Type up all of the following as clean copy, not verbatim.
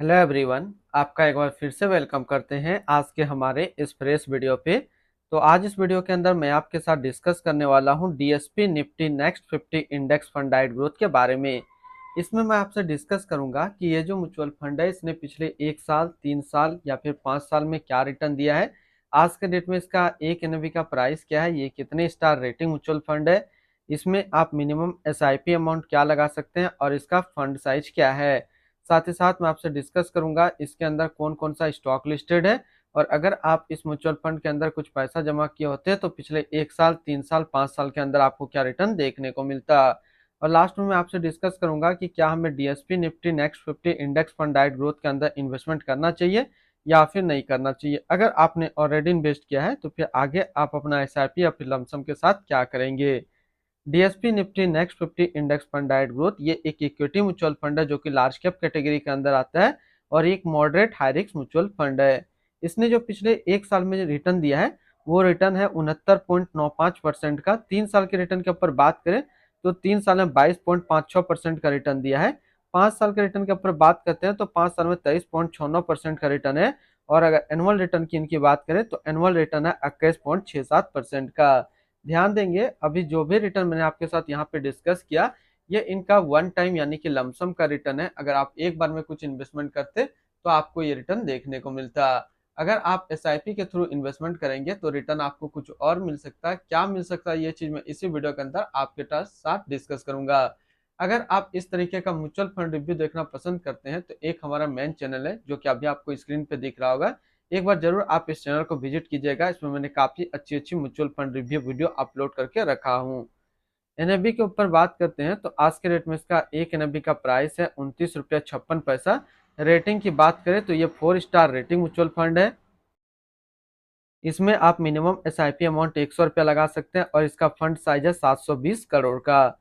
Hello everyone, आपका एक बार फिर से वेलकम करते हैं आज के हमारे इस फ्रेश वीडियो पे। तो आज इस वीडियो के अंदर मैं आपके साथ डिस्कस करने वाला हूं DSP Nifty next 50 index fund diet growth के बारे में। इसमें मैं आपसे डिस्कस करूंगा कि ये जो म्यूचुअल फंड है इसने पिछले 1 साल, 3 साल या फिर 5 साल में क्या रिटर्न दिया है। आज के डेट में इसका एक एनएवी का प्राइस क्या है, ये कितने स्टार रेटिंग म्यूचुअल फंड है, इसमें आप मिनिमम एसआईपी अमाउंट क्या लगा सकते हैं और इसका फंड साइज क्या है। साथ ही साथ मैं आपसे डिस्कस करूंगा इसके अंदर कौन कौन सा स्टॉक लिस्टेड है, और अगर आप इस म्यूचुअल फंड के अंदर कुछ पैसा जमा किए होते हैं तो पिछले 1 साल, 3 साल, 5 साल के अंदर आपको क्या रिटर्न देखने को मिलता। और लास्ट में मैं आपसे डिस्कस करूंगा कि क्या हमें DSP Nifty next 50 index fund diet growth के अंदर इन्वेस्टमेंट करना चाहिए या फिर नहीं करना चाहिए। अगर आपने ऑलरेडी इन्वेस्ट किया है तो फिर आगे आप अपना एसआईपी या फिर लमसम के साथ क्या करेंगे। DSP Nifty next 50 index fund diet growth ये एक इक्विटी म्यूचुअल फंड है जो कि लार्ज कैप कैटेगरी के अंदर आता है और एक moderate high risk mutual fund है। इसने जो पिछले 1 साल में रिटर्न दिया है वो रिटर्न है 69.95% का। 3 साल के रिटर्न के ऊपर बात करें तो 3 साल में 22.56% का रिटर्न दिया है। 5 साल के रिटर्न के ऊपर बात करते हैं तो 5 साल में 23.69% का रिटर्न है। और अगर एनुअल रिटर्न की इनकी बात करें तो एनुअल रिटर्न है 21.67% का। ध्यान देंगे अभी जो भी रिटर्न मैंने आपके साथ यहाँ पे डिस्कस किया ये इनका वन टाइम यानी कि लमसम का रिटर्न है। अगर आप एक बार में कुछ इन्वेस्टमेंट करते तो आपको ये रिटर्न देखने को मिलता। अगर आप एसआईपी के थ्रू इन्वेस्टमेंट करेंगे तो रिटर्न आपको कुछ और मिल सकता है। क्या मिल सकता है ये चीज मैं इसी वीडियो के अंदर आपके साथ डिस्कस करूंगा। अगर आप इस तरीके का म्यूचुअल फंड रिव्यू देखना पसंद करते हैं तो एक हमारा मेन चैनल है जो कि अभी आपको स्क्रीन पे दिख रहा होगा। एक बार जरूर आप इस चैनल को विजिट कीजिएगा, इसमें मैंने काफी अच्छी अच्छी mutual fund review video upload करके रखा हूँ। एनएबी के ऊपर बात करते हैं तो आज के रेट में इसका एक एनएबी का प्राइस है 29 रुपया 56 पैसा। रेटिंग की बात करें तो ये 4 स्टार रेटिंग म्यूचुअल फंड है। इसमें आप मिनिमम एसआईपी अमाउंट 100 रुपया लगा सकते हैं और इसका फंड साइज है 720 करोड़ का।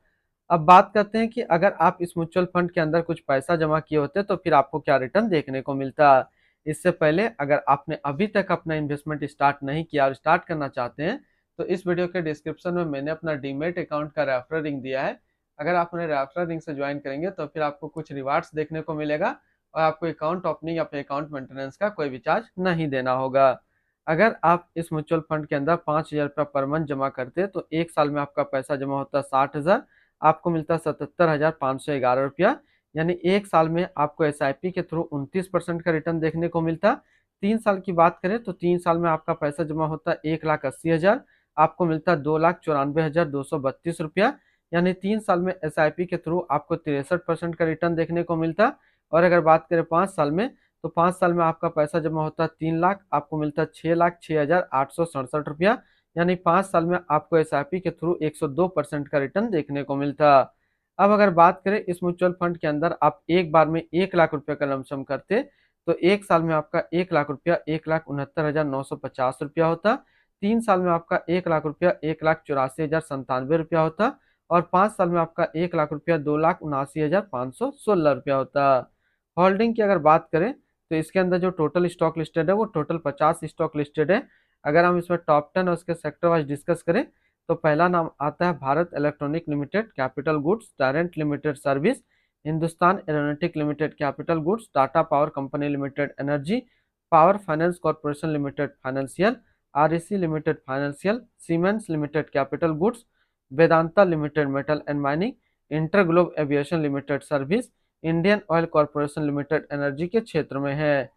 अब बात करते हैं कि अगर आप इस म्यूचुअल फंड के अंदर कुछ पैसा जमा किए होते तो फिर आपको क्या रिटर्न देखने को मिलता। इससे पहले अगर आपने अभी तक अपना इन्वेस्टमेंट स्टार्ट नहीं किया और स्टार्ट करना चाहते हैं तो इस वीडियो के डिस्क्रिप्शन में मैंने अपना डीमेट अकाउंट का रेफरल लिंक दिया है। अगर आप अपने रेफरल लिंक से ज्वाइन करेंगे तो फिर आपको कुछ रिवार्ड्स देखने को मिलेगा और आपको अकाउंट ओपनिंग या फिर अकाउंट मेंटेनेंस का कोई भी चार्ज नहीं देना होगा। अगर आप इस म्यूचुअल फंड के अंदर 5,000 रुपया पर मंथ जमा करते तो 1 साल में आपका पैसा जमा होता 60,000, आपको मिलता 77,511 रुपया। यानी 1 साल में आपको एसआईपी के थ्रू 29% का रिटर्न देखने को मिलता। 3 साल की बात करें तो 3 साल में आपका पैसा जमा होता 1,80,000, आपको मिलता 2,94,232 रुपया। यानी 3 साल में एसआईपी के थ्रू आपको 63% का रिटर्न देखने को मिलता। और अगर बात करें 5 साल में तो 5 साल में आपका पैसा जमा होता 3 लाख, आपको मिलता 6,06,867 रुपया। यानी 5 साल में आपको एसआईपी के थ्रू 102% का रिटर्न देखने को मिलता। अब अगर बात करें इस म्यूचुअल फंड के अंदर आप एक बार में 1 लाख रुपए का लमसम करते तो 1 साल में आपका 1 लाख रुपया 1,69,950 रुपया होता। 3 साल में आपका 1 लाख रुपया 1,84,097 रुपया होता। और 5 साल में आपका 1 लाख रुपया 2,79,516 रुपया होता। होल्डिंग की अगर बात करें तो इसके अंदर जो टोटल स्टॉक लिस्टेड है वो टोटल 50 स्टॉक लिस्टेड है। अगर हम इसमें टॉप 10 और उसके सेक्टर वाइज डिस्कस करें तो पहला नाम आता है Bharat electronic limited, capital goods, Torrent limited service, Hindustan aeronautic limited capital goods, Tata power company limited energy, power finance corporation limited financial, REC limited financial, Siemens limited capital goods, Vedanta limited metal and mining, InterGlobe aviation limited service, Indian oil corporation limited energy के क्षेत्र में है।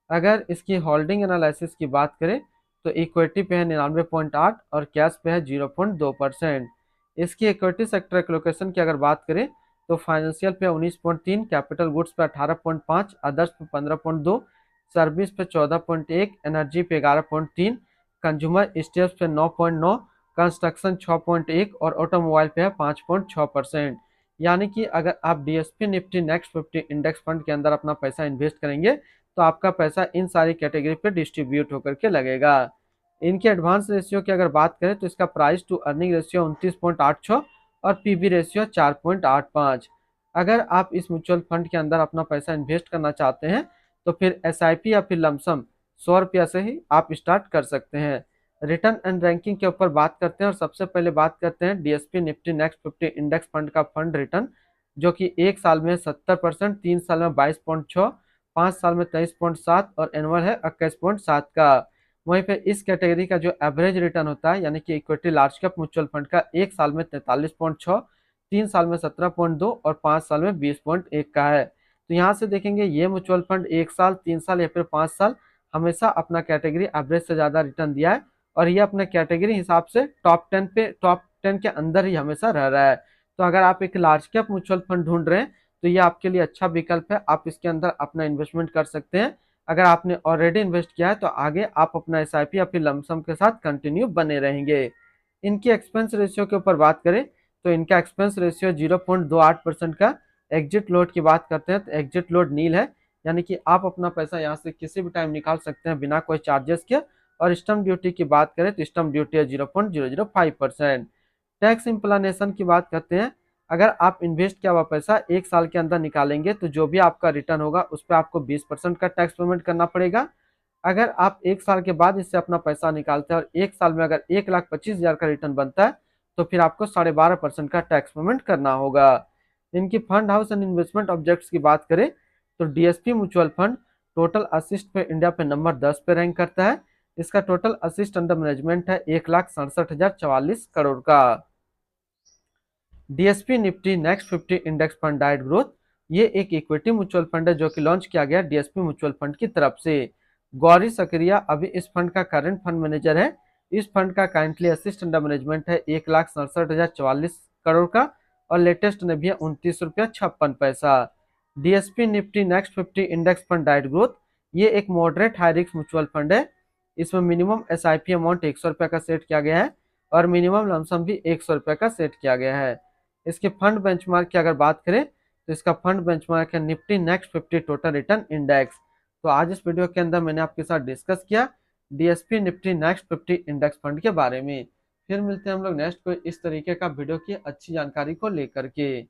अगर इसकी holding analysis की बात करें तो इक्विटी पे है 99.8 और कैश पे है 0.2%। इसकी इक्विटी सेक्टर एलोकेशन की अगर बात करें तो फाइनेंशियल पे 19.3, कैपिटल गुड्स पे 18.5, अदर्स पे 15.2, सर्विस पे 14.1, एनर्जी पे 11.3, कंज्यूमर स्टेप्स पे 9.9, कंस्ट्रक्शन 6.1 और ऑटोमोबाइल पे है 5.6%। यानी कि अगर आप DSP Nifty next 50 index fund के अंदर अपना पैसा इन्वेस्ट करेंगे तो आपका पैसा इन सारी कैटेगरी पे डिस्ट्रीब्यूट होकर के लगेगा। इनके एडवांस रेशियो की अगर बात करें तो इसका प्राइस टू अर्निंग रेशियो 29.86 और पीबी रेशियो 4.85। अगर आप इस म्यूचुअल फंड के अंदर अपना पैसा इन्वेस्ट करना चाहते हैं तो फिर एसआईपी या फिर लमसम 100 रुपया से ही आप स्टार्ट कर सकते हैं। रिटर्न एंड रैंकिंग के ऊपर बात करते हैं और सबसे पहले बात करते हैं DSP Nifty next 50 index fund का फंड रिटर्न, जो कि 1 साल में 70%, 3 साल में 22.6, 5 साल में 23.7 और एनुअल है 21.7 का। वहीं पे इस कैटेगरी का जो एवरेज रिटर्न होता है यानी कि equity large cap mutual fund का 1 साल में 43.6, 3 साल में 17.2 और 5 साल में 20.1 का है। तो यहाँ से देखेंगे ये म्यूचुअल फंड 1 साल, 3 साल या फिर 5 साल हमेशा अपना कैटेगरी एवरेज से ज्यादा रिटर्न दिया है और ये अपने कैटेगरी हिसाब से टॉप 10 के अंदर ही हमेशा रह रहा है। तो अगर आप एक लार्ज कैप म्यूचुअल फंड ढूंढ रहे हैं तो ये आपके लिए अच्छा विकल्प है, आप इसके अंदर अपना इन्वेस्टमेंट कर सकते हैं। अगर आपने ऑलरेडी इन्वेस्ट किया है तो आगे आप अपना एसआईपी या फिर लमसम के साथ कंटिन्यू बने रहेंगे। इनकी एक्सपेंस रेशियो के ऊपर बात करें तो इनका एक्सपेंस रेशियो 0.28% का। एग्जिट लोड की बात करते हैं तो एग्जिट लोड नील है, यानी कि आप अपना पैसा यहाँ से किसी भी टाइम निकाल सकते हैं बिना कोई चार्जेस के। और स्टम्प ड्यूटी की बात करें तो स्टम्प ड्यूटी है 0.005%। टैक्स इम्प्लानेशन की बात करते हैं, अगर आप इन्वेस्ट किया हुआ पैसा 1 साल के अंदर निकालेंगे तो जो भी आपका रिटर्न होगा उस पर आपको 20% का टैक्स पेमेंट करना पड़ेगा। अगर आप 1 साल के बाद इससे अपना पैसा निकालते हैं और 1 साल में अगर 1,25,000 का रिटर्न बनता है तो फिर आपको 12.5% का टैक्स पेमेंट करना होगा। इनकी fund house and investment objects की बात करें तो DSP mutual fund total assist पे इंडिया पे नंबर 10 पे रैंक करता है। इसका टोटल असिस्ट अंडर मैनेजमेंट है 1,67,044 करोड़ का। DSP Nifty next 50 index fund diet growth, ये एक इक्विटी म्यूचुअल फंड है जो कि लॉन्च किया गया डीएसपी म्यूचुअल फंड की तरफ से। गौरी सकरिया अभी इस फंड का करंट फंड मैनेजर है। इस फंड का काइंटली असिस्ट अंडर मैनेजमेंट है 1,67,044 करोड़ का और लेटेस्ट ने भी है 29 रुपया 56 पैसा। DSP Nifty next 50 index fund diet growth, ये एक moderate high risk mutual fund है। इसमें मिनिमम एसआईपी अमाउंट 100 रुपये का सेट किया गया है और मिनिमम लमसम भी 100 रुपये का सेट किया गया है। इसके फंड बेंचमार्क की अगर बात करें तो इसका फंड बेंचमार्क है Nifty next 50 total return index. तो आज इस वीडियो के अंदर मैंने आपके साथ डिस्कस किया DSP Nifty next 50 index fund के बारे में। फिर मिलते हैं हम लोग नेक्स्ट कोई इस तरीके का वीडियो की अच्छी जानकारी को लेकर के।